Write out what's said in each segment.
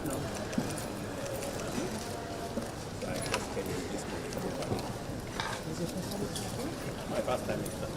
My first time is that.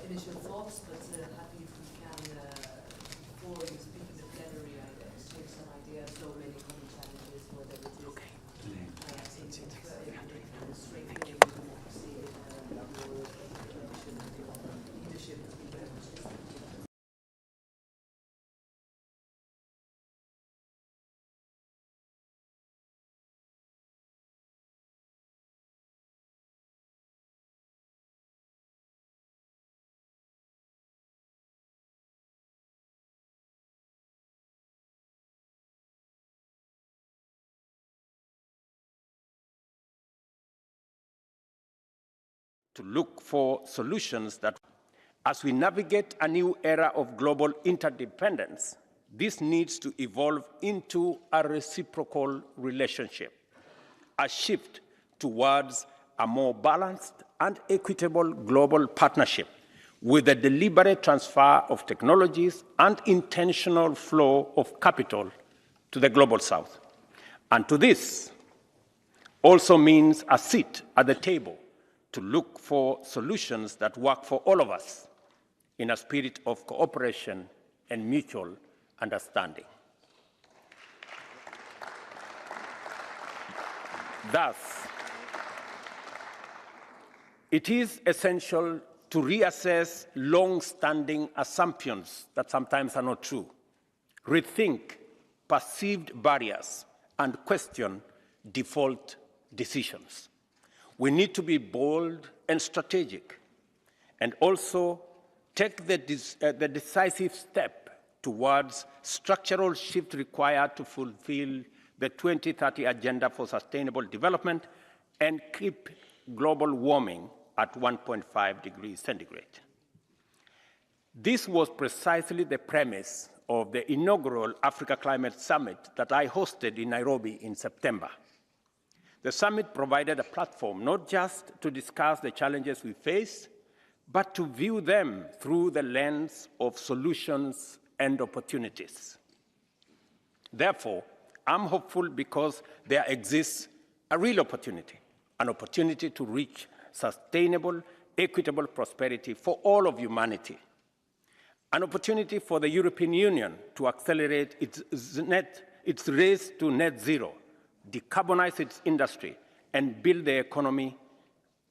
Initial thoughts, but happy if we can, before you speak in the plenary, exchange some ideas, so many common challenges, whether it is strengthening democracy, leadership. To look for solutions that, as we navigate a new era of global interdependence, this needs to evolve into a reciprocal relationship, a shift towards a more balanced and equitable global partnership with a deliberate transfer of technologies and intentional flow of capital to the global south. And to this also means a seat at the table to look for solutions that work for all of us in a spirit of cooperation and mutual understanding. Thus, it is essential to reassess long-standing assumptions that sometimes are not true, rethink perceived barriers, and question default decisions. We need to be bold and strategic, and also take the decisive step towards structural shift required to fulfill the 2030 Agenda for Sustainable Development and keep global warming at 1.5 degrees centigrade. This was precisely the premise of the inaugural Africa Climate Summit that I hosted in Nairobi in September. The summit provided a platform not just to discuss the challenges we face, but to view them through the lens of solutions and opportunities. Therefore, I'm hopeful because there exists a real opportunity, an opportunity to reach sustainable, equitable prosperity for all of humanity, an opportunity for the European Union to accelerate its race to net zero, decarbonize its industry, and build the economy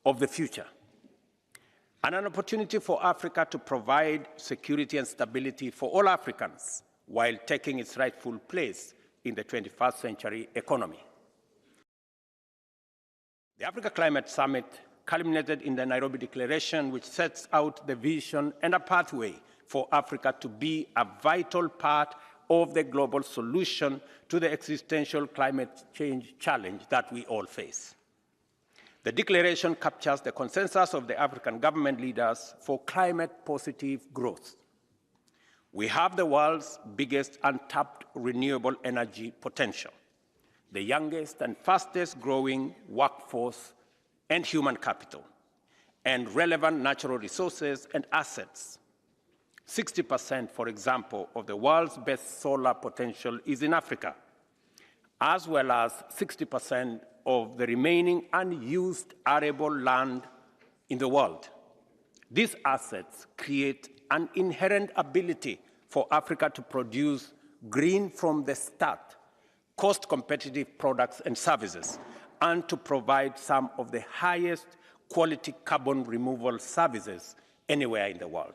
of the future. And an opportunity for Africa to provide security and stability for all Africans while taking its rightful place in the 21st century economy. The Africa Climate Summit culminated in the Nairobi Declaration, which sets out the vision and a pathway for Africa to be a vital part of the global solution to the existential climate change challenge that we all face. The declaration captures the consensus of the African government leaders for climate-positive growth. We have the world's biggest untapped renewable energy potential, the youngest and fastest growing workforce and human capital, and relevant natural resources and assets. 60%, for example, of the world's best solar potential is in Africa, as well as 60% of the remaining unused arable land in the world. These assets create an inherent ability for Africa to produce green from the start, cost-competitive products and services, and to provide some of the highest quality carbon removal services anywhere in the world.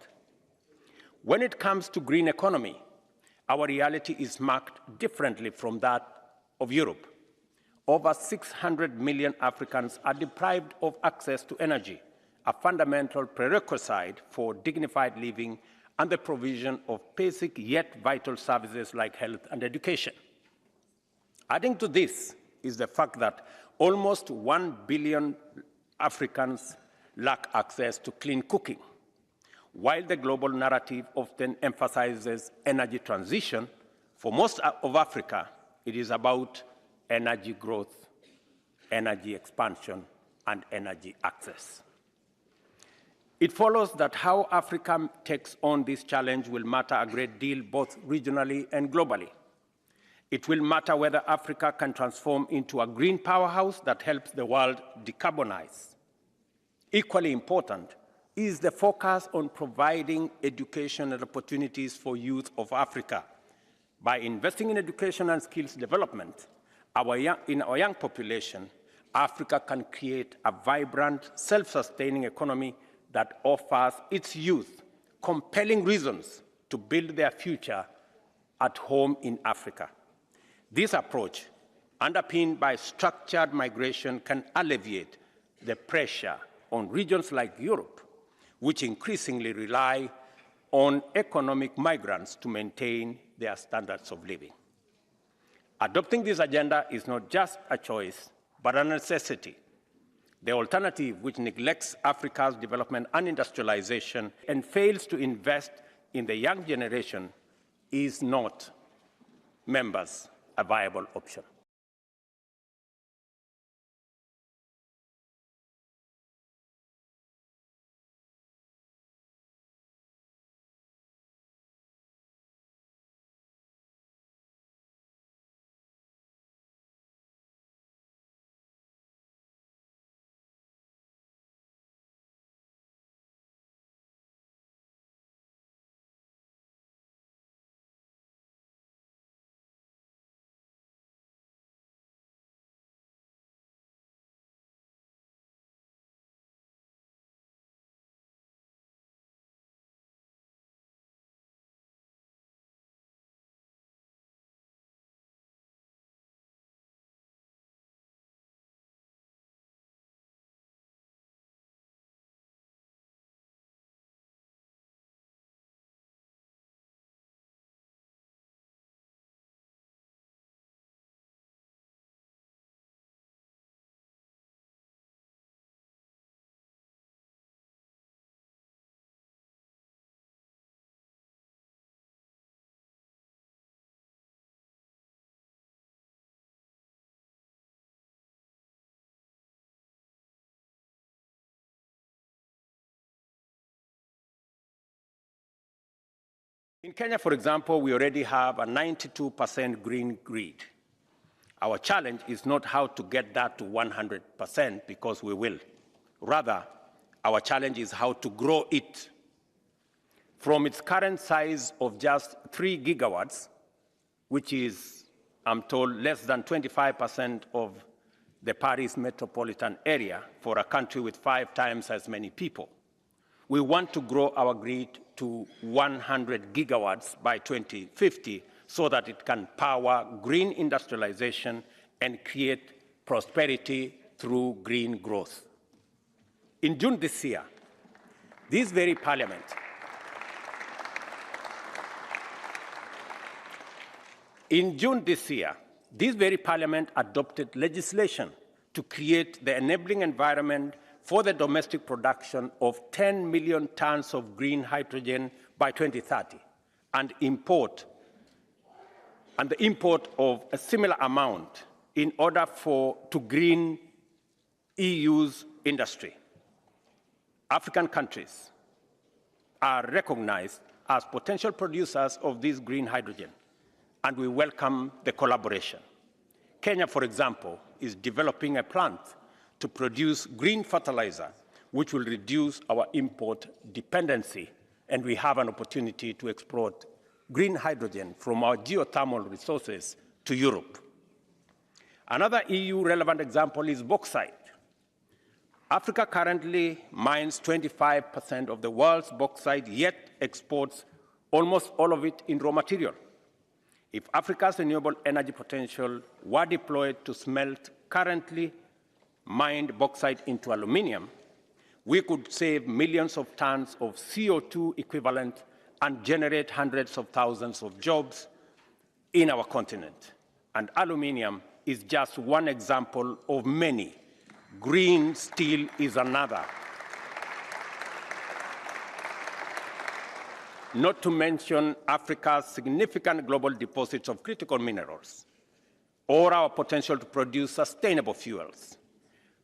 When it comes to green economy, our reality is marked differently from that of Europe. Over 600 million Africans are deprived of access to energy, a fundamental prerequisite for dignified living and the provision of basic yet vital services like health and education. Adding to this is the fact that almost 1 billion Africans lack access to clean cooking. While the global narrative often emphasizes energy transition, for most of Africa, it is about energy growth, energy expansion, and energy access. It follows that how Africa takes on this challenge will matter a great deal both regionally and globally. It will matter whether Africa can transform into a green powerhouse that helps the world decarbonize. Equally important is the focus on providing education and opportunities for youth of Africa. By investing in education and skills development, in our young population, Africa can create a vibrant, self-sustaining economy that offers its youth compelling reasons to build their future at home in Africa. This approach, underpinned by structured migration, can alleviate the pressure on regions like Europe, which increasingly rely on economic migrants to maintain their standards of living. Adopting this agenda is not just a choice, but a necessity. The alternative, which neglects Africa's development and industrialization and fails to invest in the young generation, is not, members, a viable option. In Kenya, for example, we already have a 92% green grid. Our challenge is not how to get that to 100%, because we will. Rather, our challenge is how to grow it from its current size of just 3 gigawatts, which is, I'm told, less than 25% of the Paris metropolitan area for a country with 5 times as many people. We want to grow our grid to 100 gigawatts by 2050 so that it can power green industrialization and create prosperity through green growth. In June this year, this very parliament In June this year, this very parliament adopted legislation to create the enabling environment for the domestic production of 10 million tons of green hydrogen by 2030 and the import of a similar amount in order to green EU's industry. African countries are recognized as potential producers of this green hydrogen, and we welcome the collaboration. Kenya, for example, is developing a plant to produce green fertilizer, which will reduce our import dependency, and we have an opportunity to export green hydrogen from our geothermal resources to Europe. Another EU-relevant example is bauxite. Africa currently mines 25% of the world's bauxite, yet exports almost all of it in raw material. If Africa's renewable energy potential were deployed to smelt currently mined bauxite into aluminium, we could save millions of tons of CO2 equivalent and generate hundreds of thousands of jobs in our continent. And aluminium is just one example of many. Green steel is another. Not to mention Africa's significant global deposits of critical minerals, or our potential to produce sustainable fuels.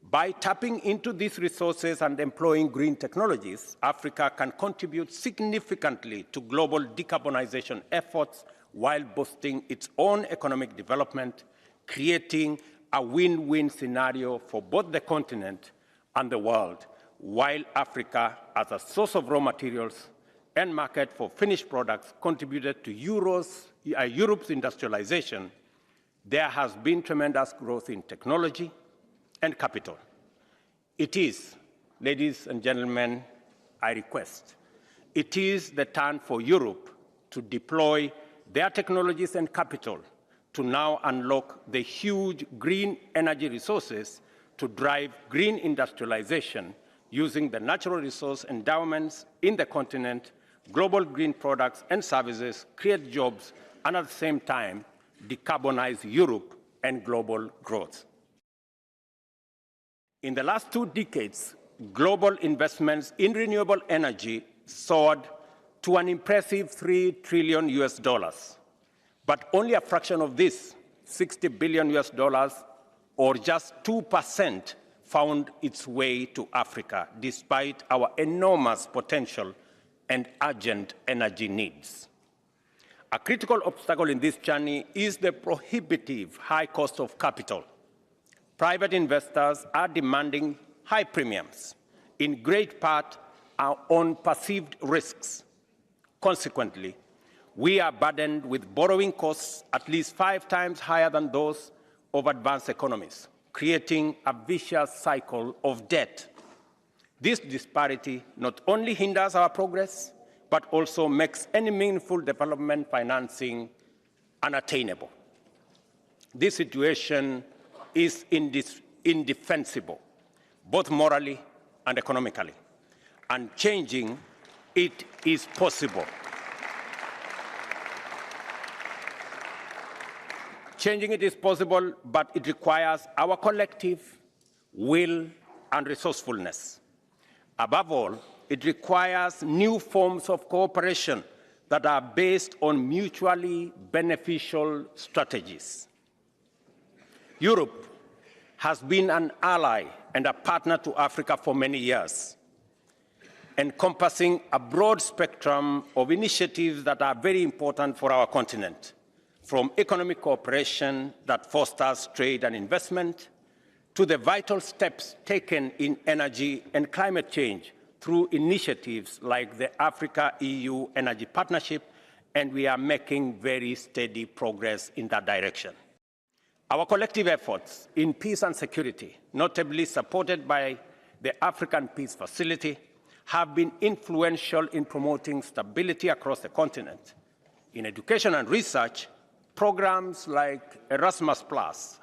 By tapping into these resources and employing green technologies, Africa can contribute significantly to global decarbonization efforts while boosting its own economic development, creating a win-win scenario for both the continent and the world, while Africa, as a source of raw materials and market for finished products, contributed to Europe's industrialization. There has been tremendous growth in technology and capital. It is, ladies and gentlemen, I request, it is the turn for Europe to deploy their technologies and capital to now unlock the huge green energy resources to drive green industrialization using the natural resource endowments in the continent, global green products and services, create jobs, and at the same time, decarbonize Europe and global growth. In the last 2 decades, global investments in renewable energy soared to an impressive $3 trillion US. But only a fraction of this, $60 billion US, or just 2%, found its way to Africa, despite our enormous potential and urgent energy needs. A critical obstacle in this journey is the prohibitive high cost of capital. Private investors are demanding high premiums, in great part on perceived risks. Consequently, we are burdened with borrowing costs at least 5 times higher than those of advanced economies, creating a vicious cycle of debt. This disparity not only hinders our progress, but also makes any meaningful development financing unattainable. This situation is indefensible, both morally and economically, and changing it is possible. Changing it is possible, but it requires our collective will and resourcefulness. Above all, it requires new forms of cooperation that are based on mutually beneficial strategies. Europe has been an ally and a partner to Africa for many years, encompassing a broad spectrum of initiatives that are very important for our continent, from economic cooperation that fosters trade and investment, to the vital steps taken in energy and climate change through initiatives like the Africa-EU Energy Partnership, and we are making very steady progress in that direction. Our collective efforts in peace and security, notably supported by the African Peace Facility, have been influential in promoting stability across the continent. In education and research, programs like Erasmus+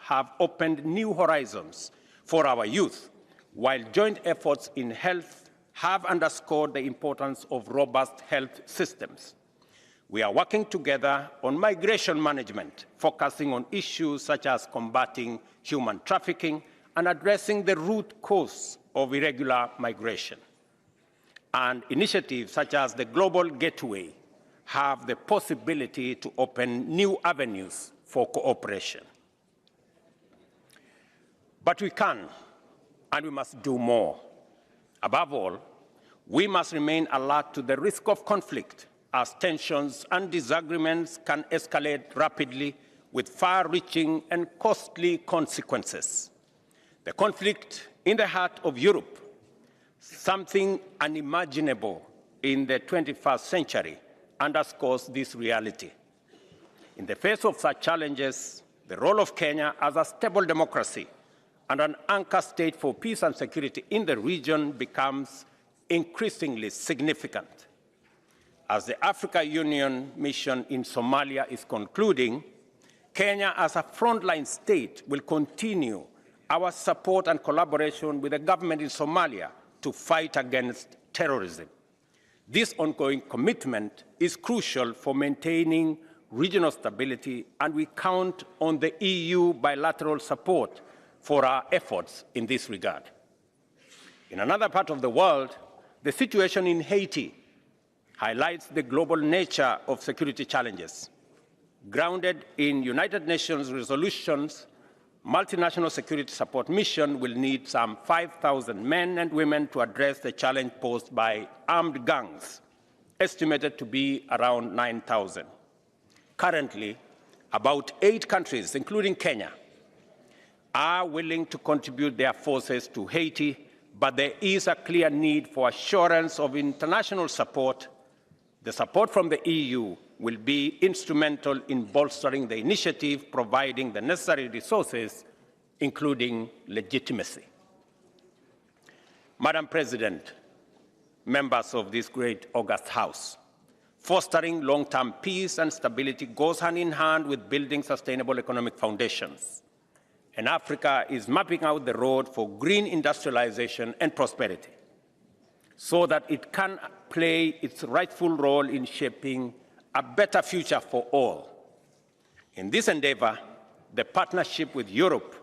have opened new horizons for our youth, while joint efforts in health have underscored the importance of robust health systems. We are working together on migration management, focusing on issues such as combating human trafficking and addressing the root cause of irregular migration. And initiatives such as the Global Gateway have the possibility to open new avenues for cooperation. But we can, and we must do more. Above all, we must remain alert to the risk of conflict, as tensions and disagreements can escalate rapidly with far-reaching and costly consequences. The conflict in the heart of Europe, something unimaginable in the 21st century, underscores this reality. In the face of such challenges, the role of Kenya as a stable democracy and an anchor state for peace and security in the region becomes increasingly significant. As the Africa Union mission in Somalia is concluding, Kenya as a frontline state will continue our support and collaboration with the government in Somalia to fight against terrorism. This ongoing commitment is crucial for maintaining regional stability, and we count on the EU bilateral support for our efforts in this regard. In another part of the world, the situation in Haiti highlights the global nature of security challenges. Grounded in United Nations resolutions, multinational security support mission will need some 5,000 men and women to address the challenge posed by armed gangs, estimated to be around 9,000. Currently, about 8 countries, including Kenya, are willing to contribute their forces to Haiti, but there is a clear need for assurance of international support. The support from the EU will be instrumental in bolstering the initiative, providing the necessary resources, including legitimacy. Madam President, members of this great august House, fostering long-term peace and stability goes hand in hand with building sustainable economic foundations. And Africa is mapping out the road for green industrialization and prosperity, so that it can play its rightful role in shaping a better future for all. In this endeavor, the partnership with Europe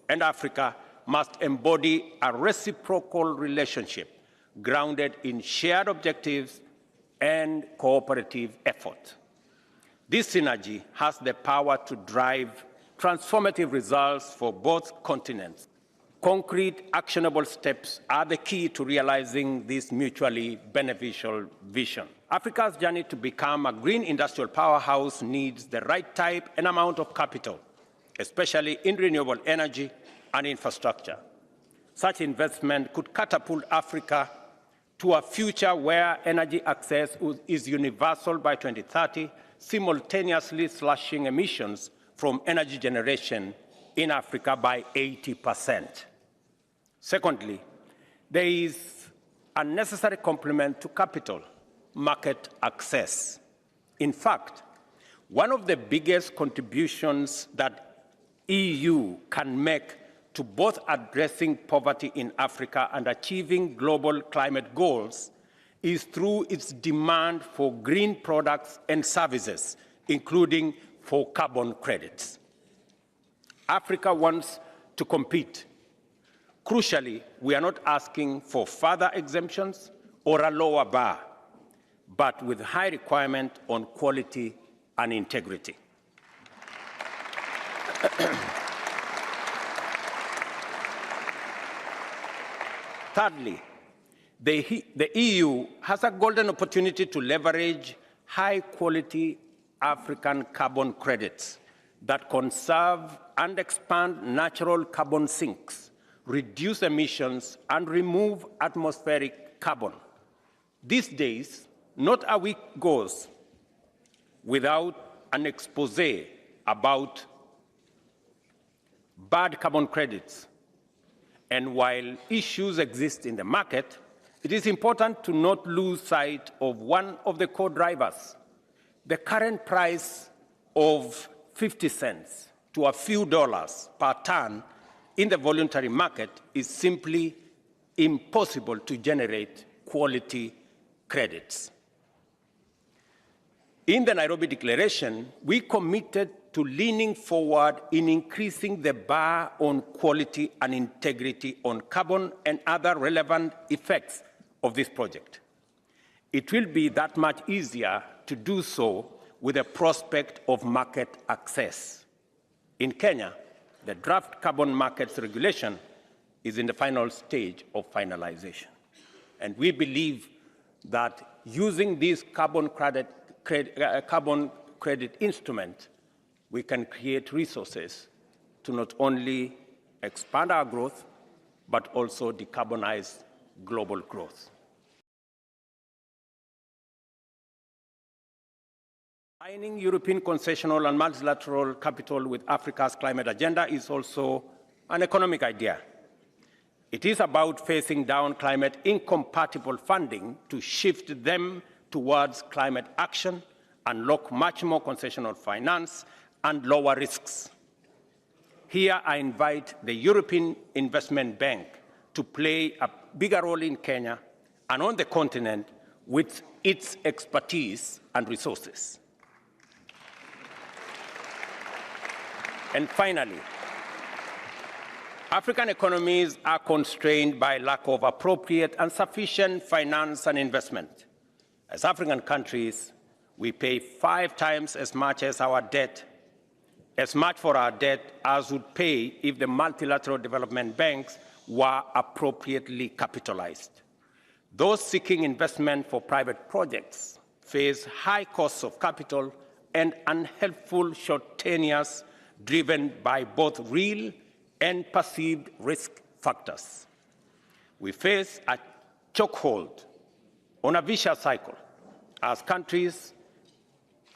and Africa must embody a reciprocal relationship grounded in shared objectives and cooperative effort. This synergy has the power to drive transformative results for both continents. Concrete, actionable steps are the key to realizing this mutually beneficial vision. Africa's journey to become a green industrial powerhouse needs the right type and amount of capital, especially in renewable energy and infrastructure. Such investment could catapult Africa to a future where energy access is universal by 2030, simultaneously slashing emissions from energy generation in Africa by 80%. Secondly, there is a necessary complement to capital, market access. In fact, one of the biggest contributions that EU can make to both addressing poverty in Africa and achieving global climate goals is through its demand for green products and services, including for carbon credits. Africa wants to compete. Crucially, we are not asking for further exemptions or a lower bar, but with high requirement on quality and integrity. Thirdly, the EU has a golden opportunity to leverage high-quality African carbon credits that conserve and expand natural carbon sinks, reduce emissions, and remove atmospheric carbon. These days, not a week goes without an expose about bad carbon credits. And while issues exist in the market, it is important to not lose sight of one of the core drivers. The current price of 50 cents to a few dollars per ton in the voluntary market is simply impossible to generate quality credits. In the Nairobi Declaration, we committed to leaning forward in increasing the bar on quality and integrity on carbon and other relevant effects of this project. It will be that much easier to do so with the prospect of market access. In Kenya, the draft carbon markets regulation is in the final stage of finalization. And we believe that using this carbon credit instrument, we can create resources to not only expand our growth, but also decarbonize global growth. Aligning European concessional and multilateral capital with Africa's climate agenda is also an economic idea. It is about phasing down climate incompatible funding to shift them towards climate action, unlock much more concessional finance, and lower risks. Here I invite the European Investment Bank to play a bigger role in Kenya and on the continent with its expertise and resources. And finally, African economies are constrained by lack of appropriate and sufficient finance and investment. As African countries, we pay 5 times as much for our debt as would pay if the multilateral development banks were appropriately capitalized. Those seeking investment for private projects face high costs of capital and unhelpful short tenures driven by both real and perceived risk factors. We face a chokehold on a vicious cycle. As countries,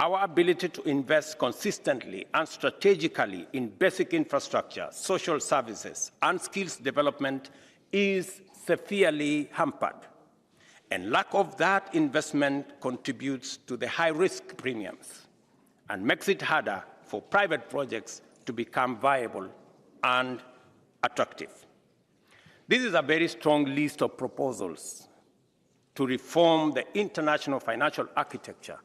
our ability to invest consistently and strategically in basic infrastructure, social services, and skills development is severely hampered. And lack of that investment contributes to the high-risk premiums and makes it harder for private projects to become viable and attractive. This is a very strong list of proposals to reform the international financial architecture.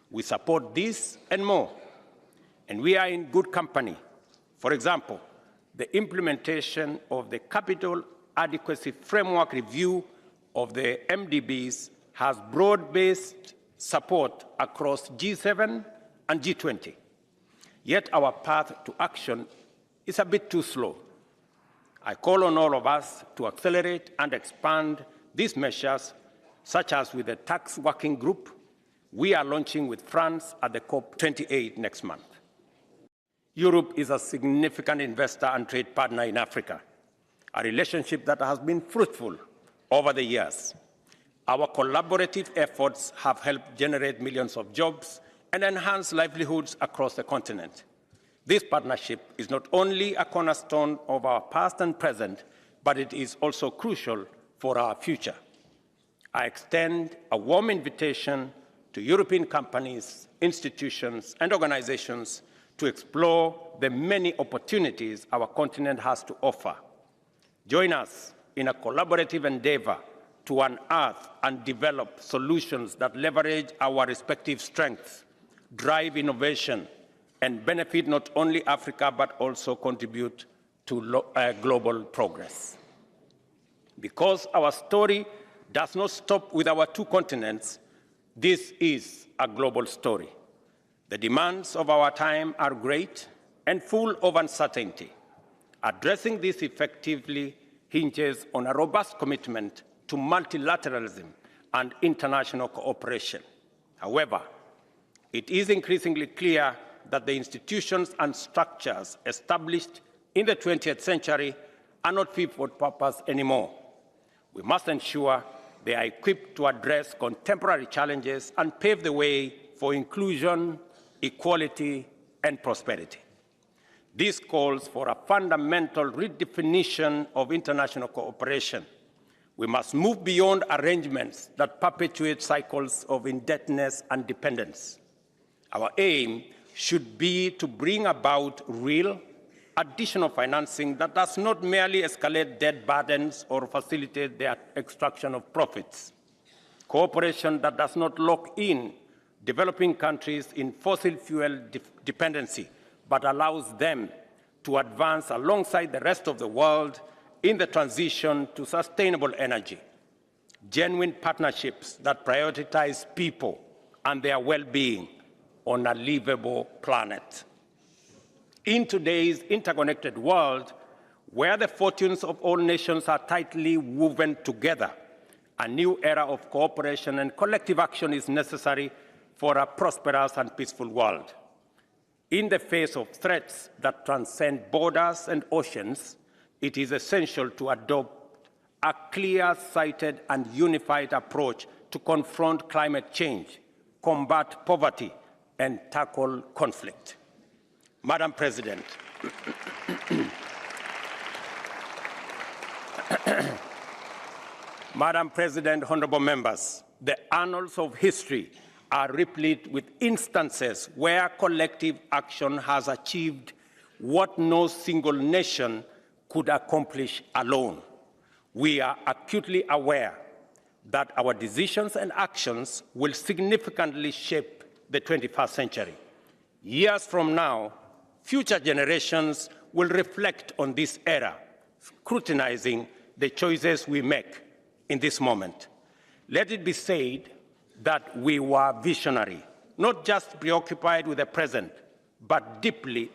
We support this and more, and we are in good company. For example, the implementation of the Capital Adequacy Framework review of the MDBs has broad-based support across G7 and G20. Yet our path to action is a bit too slow. I call on all of us to accelerate and expand these measures, such as with the tax working group we are launching with France at the COP28 next month. Europe is a significant investor and trade partner in Africa, a relationship that has been fruitful over the years. Our collaborative efforts have helped generate millions of jobs and enhance livelihoods across the continent. This partnership is not only a cornerstone of our past and present, but it is also crucial for our future. I extend a warm invitation to European companies, institutions, and organizations to explore the many opportunities our continent has to offer. Join us in a collaborative endeavor to unearth and develop solutions that leverage our respective strengths, drive innovation, and benefit not only Africa, but also contribute to global progress. Because our story does not stop with our 2 continents, this is a global story. The demands of our time are great and full of uncertainty. Addressing this effectively hinges on a robust commitment to multilateralism and international cooperation. However, it is increasingly clear that the institutions and structures established in the 20th century are not fit for purpose anymore. We must ensure they are equipped to address contemporary challenges and pave the way for inclusion, equality, and prosperity. This calls for a fundamental redefinition of international cooperation. We must move beyond arrangements that perpetuate cycles of indebtedness and dependence. Our aim should be to bring about real, additional financing that does not merely escalate debt burdens or facilitate the extraction of profits. Cooperation that does not lock in developing countries in fossil fuel dependency, but allows them to advance alongside the rest of the world in the transition to sustainable energy. Genuine partnerships that prioritize people and their well-being on a livable planet. In today's interconnected world, where the fortunes of all nations are tightly woven together, a new era of cooperation and collective action is necessary for a prosperous and peaceful world. In the face of threats that transcend borders and oceans, it is essential to adopt a clear-sighted and unified approach to confront climate change, combat poverty, and tackle conflict. Madam President, Madam President, honorable members, the annals of history are replete with instances where collective action has achieved what no single nation could accomplish alone. We are acutely aware that our decisions and actions will significantly shape the 21st century. Years from now, future generations will reflect on this era, scrutinizing the choices we make in this moment. Let it be said that we were visionary, not just preoccupied with the present, but deeply